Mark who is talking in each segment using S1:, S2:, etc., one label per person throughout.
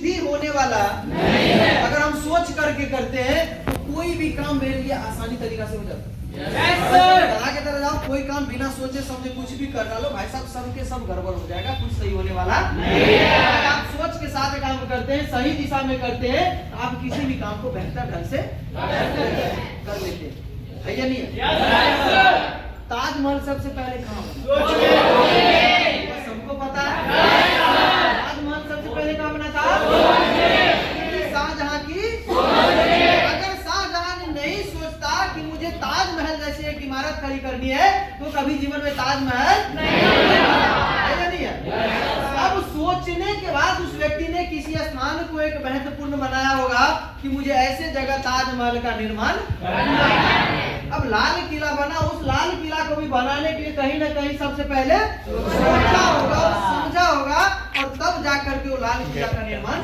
S1: भी होने वाला नहीं है। अगर हम सोच करके करते हैं तो कोई भी काम मेरे लिए आसानी तरीका से हो जाता है। आगे तरह जाओ, कोई काम बिना सोचे समझे कुछ भी कर डालो भाई साहब, सब के सब गड़बड़ हो जाएगा, कुछ सही होने वाला नहीं है। अगर आप सोच के साथ काम करते हैं, सही दिशा में करते हैं, तो आप किसी भी काम को बेहतर ढंग से कर लेते हैं। है या नहीं है? ताजमहल सबसे पहले कहाँ बना? सबको पता है। ताजमहल सबसे पहले कहाँ बना था? शाहजहां की। अगर शाहजहां नहीं सोचता कि मुझे ताजमहल जैसी एक इमारत खड़ी करनी है, तो कभी जीवन में ताजमहल नहीं है। अब सोचने के बाद उस व्यक्ति ने किसी स्थान को एक महत्वपूर्ण बनाया होगा कि मुझे ऐसे जगह ताजमहल का निर्माण करना है। अब लाल किला बना, उस लाल किला को भी बनाने के लिए कहीं ना कहीं सबसे पहले सोचा होगा और समझा होगा, और तब जाकर के वो लाल किला का निर्माण।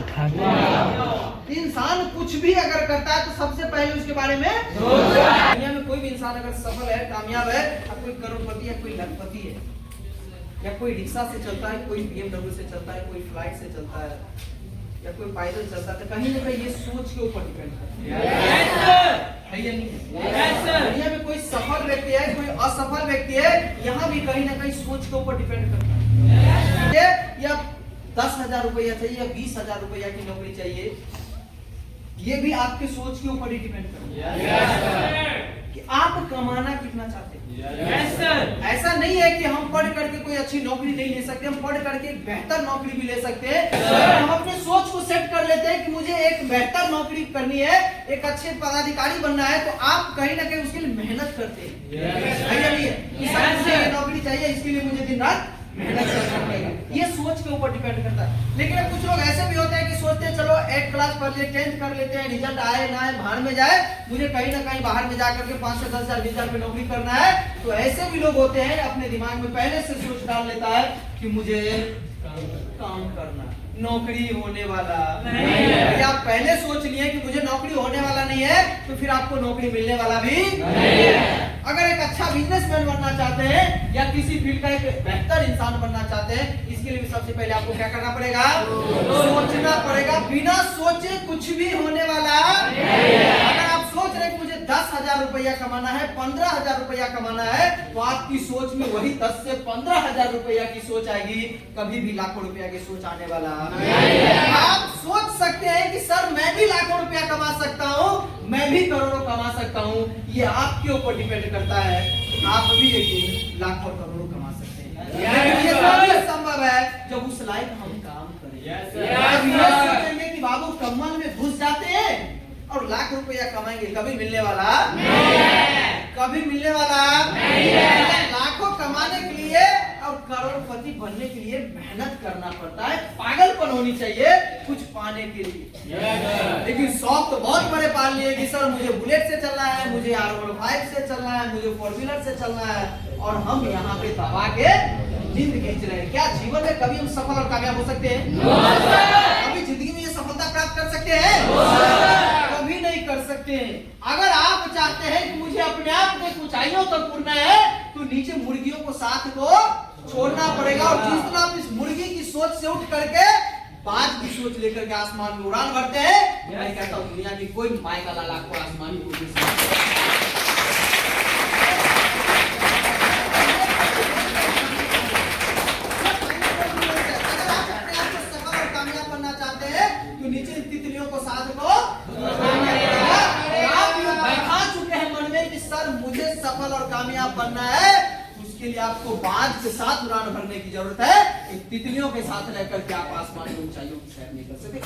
S1: इंसान कुछ भी अगर करता है तो सबसे पहले उसके बारे में दुनिया में कोई भी इंसान अगर सफल है, कामयाब है, अब कोई करोड़पति है, कोई लखपति है, या कोई रिक्शा से चलता है, कोई BMW से चलता है, कोई फ्लाइट से चलता है, या कोई पैदल चलता है, तो कहीं ना कहीं ये सोच के ऊपर डिपेंड करता है या नहीं? दुनिया में कोई सफल व्यक्ति है, कोई असफल व्यक्ति है, यहाँ भी कहीं ना कहीं सोच के ऊपर डिपेंड करता है। या 10,000 रुपया चाहिए या 20,000 रुपया की नौकरी चाहिए, ये भी आपके सोच के ऊपर ही डिपेंड करता है कि आप कमाना कितना चाहते हैं। ऐसा नहीं है कि हम पढ़ करके कोई अच्छी नौकरी नहीं ले सकते, हम पढ़ करके एक बेहतर नौकरी भी ले सकते हैं। हम अपने सोच को सेट कर लेते हैं कि मुझे एक बेहतर नौकरी करनी है, एक अच्छे पदाधिकारी बनना है, तो आप कहीं ना कहीं उसके लिए मेहनत करते हैं। मुझे नौकरी चाहिए, इसके लिए मुझे दिन रात मेहनत करना पड़ेगा। ये सोच के ऊपर डिपेंड करता है। लेकिन कुछ लोग ऐसे भी होते हैं कि सोचते हैं चलो 8 क्लास पढ़ ले, 10th कर लेते हैं, रिजल्ट आए ना आए, भाड़ में जाए, मुझे कहीं ना कहीं बाहर में जाकर के 5 से 10,000 20,000 में नौकरी करना है। तो ऐसे भी लोग होते हैं, अपने दिमाग में पहले से सोच डाल लेता है कि मुझे काम करना, नौकरी होने वाला नहीं है। आप पहले सोच लिए कि मुझे नौकरी होने वाला नहीं है, तो फिर आपको नौकरी मिलने वाला भी नहीं है। अगर एक अच्छा बिजनेसमैन बनना चाहते हैं या किसी फील्ड का एक बेहतर इंसान बनना चाहते हैं, इसके लिए भी सबसे पहले आपको क्या करना पड़ेगा? सोचना पड़ेगा। बिना सोचे कुछ भी होने वाला अगर आप सोच रहे कि मुझे 10,000 रुपया कमाना है, 15,000 रुपया कमाना है, तो आपकी सोच में वही 10 से 15,000 रुपया की सोच आएगी, कभी भी लाखों रुपया की सोच आने वाला आप सोच सकते हैं कि सर मैं भी लाखों रुपया कमा सकता हूँ, मैं भी करोड़ों कमा सकता हूँ। ये आपके ऊपर डिपेंड करता है, आप भी एक दिन लाखों करोड़ों कमा सकते हैं। ये तभी संभव है जब उस लायक हम काम करें। अब ये सोचेंगे कि बाबू कमल में घुस जाते हैं और लाख रुपया कमाएंगे, कभी मिलने वाला नहीं है। कभी मिलने वाला नहीं है। लाखों कमाने के लिए और करोड़पति बनने के लिए मेहनत करना पड़ता है, पागलपन होनी चाहिए कुछ पाने के लिए। लेकिन शौक तो बहुत बड़े पाल लिए कि सर मुझे बुलेट से चलना है, मुझे R15 से चलना है, मुझे 4 व्हीलर से चलना है, और हम यहाँ पे दबा के नींद खींच रहे हैं। क्या जीवन में कभी हम सफल और कामयाब हो सकते हैं? कभी जिंदगी में ये सफलता प्राप्त कर सकते हैं? कभी नहीं कर सकते हैं। अगर आप चाहते हैं कि मुझे अपने आप को ऊंचाइयों तक उड़ना है, तो नीचे मुर्गियों को साथ को छोड़ना पड़ेगा। और जिस तरह आप इस मुर्गी की सोच से उठ करके बाज की सोच लेकर के आसमान में उड़ान भरते हैं, मैं कहता हूँ दुनिया की कोई माई का लाला को आसमानी मुर्गी नीचे तितलियों को साथ को आप बैठा चुके हैं मन में कि सर मुझे सफल और कामयाब बनना है, उसके लिए आपको बाज के साथ उड़ान भरने की जरूरत है। तितलियों के साथ रहकर के आप आसमान में ऊंचाइयों की सैर नहीं कर सकते।